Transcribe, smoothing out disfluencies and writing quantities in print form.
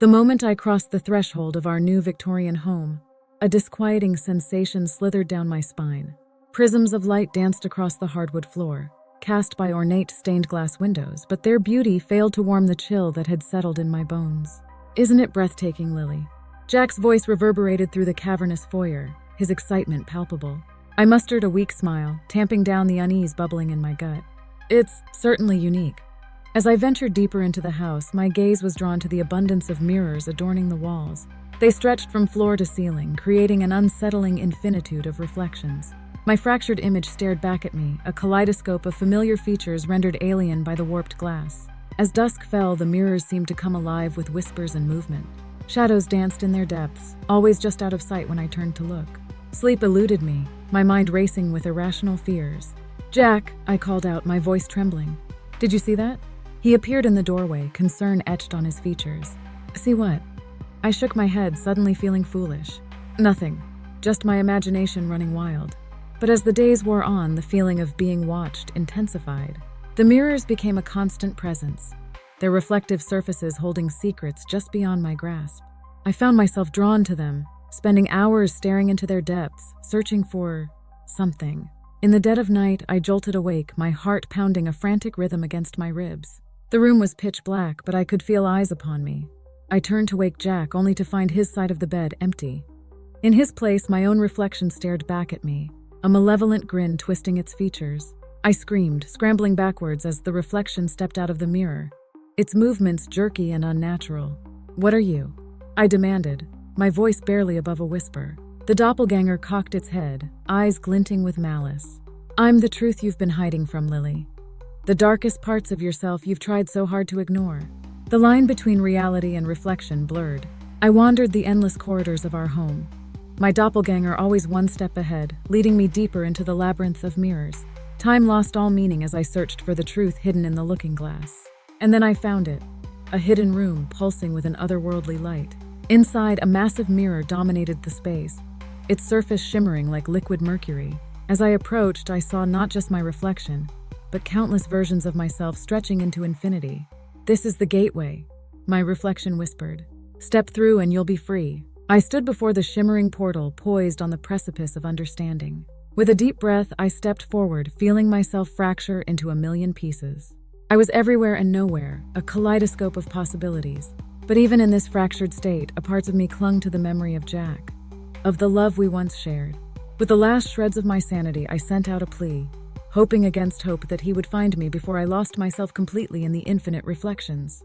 The moment I crossed the threshold of our new Victorian home, a disquieting sensation slithered down my spine. Prisms of light danced across the hardwood floor, cast by ornate stained glass windows, but their beauty failed to warm the chill that had settled in my bones. "Isn't it breathtaking, Lily?" Jack's voice reverberated through the cavernous foyer, his excitement palpable. I mustered a weak smile, tamping down the unease bubbling in my gut. "It's certainly unique." As I ventured deeper into the house, my gaze was drawn to the abundance of mirrors adorning the walls. They stretched from floor to ceiling, creating an unsettling infinitude of reflections. My fractured image stared back at me, a kaleidoscope of familiar features rendered alien by the warped glass. As dusk fell, the mirrors seemed to come alive with whispers and movement. Shadows danced in their depths, always just out of sight when I turned to look. Sleep eluded me, my mind racing with irrational fears. "Jack," I called out, my voice trembling. "Did you see that?" He appeared in the doorway, concern etched on his features. "See what?" I shook my head, suddenly feeling foolish. "Nothing. Just my imagination running wild." But as the days wore on, the feeling of being watched intensified. The mirrors became a constant presence, their reflective surfaces holding secrets just beyond my grasp. I found myself drawn to them, spending hours staring into their depths, searching for something. In the dead of night, I jolted awake, my heart pounding a frantic rhythm against my ribs. The room was pitch black, but I could feel eyes upon me. I turned to wake Jack, only to find his side of the bed empty. In his place, my own reflection stared back at me, a malevolent grin twisting its features. I screamed, scrambling backwards as the reflection stepped out of the mirror, its movements jerky and unnatural. "What are you?" I demanded, my voice barely above a whisper. The doppelganger cocked its head, eyes glinting with malice. "I'm the truth you've been hiding from, Lily. The darkest parts of yourself you've tried so hard to ignore." The line between reality and reflection blurred. I wandered the endless corridors of our home, my doppelganger always one step ahead, leading me deeper into the labyrinth of mirrors. Time lost all meaning as I searched for the truth hidden in the looking glass. And then I found it, a hidden room pulsing with an otherworldly light. Inside, a massive mirror dominated the space, its surface shimmering like liquid mercury. As I approached, I saw not just my reflection, but countless versions of myself stretching into infinity. "This is the gateway," my reflection whispered. "Step through and you'll be free." I stood before the shimmering portal, poised on the precipice of understanding. With a deep breath, I stepped forward, feeling myself fracture into a million pieces. I was everywhere and nowhere, a kaleidoscope of possibilities. But even in this fractured state, a part of me clung to the memory of Jack, of the love we once shared. With the last shreds of my sanity, I sent out a plea, hoping against hope that he would find me before I lost myself completely in the infinite reflections.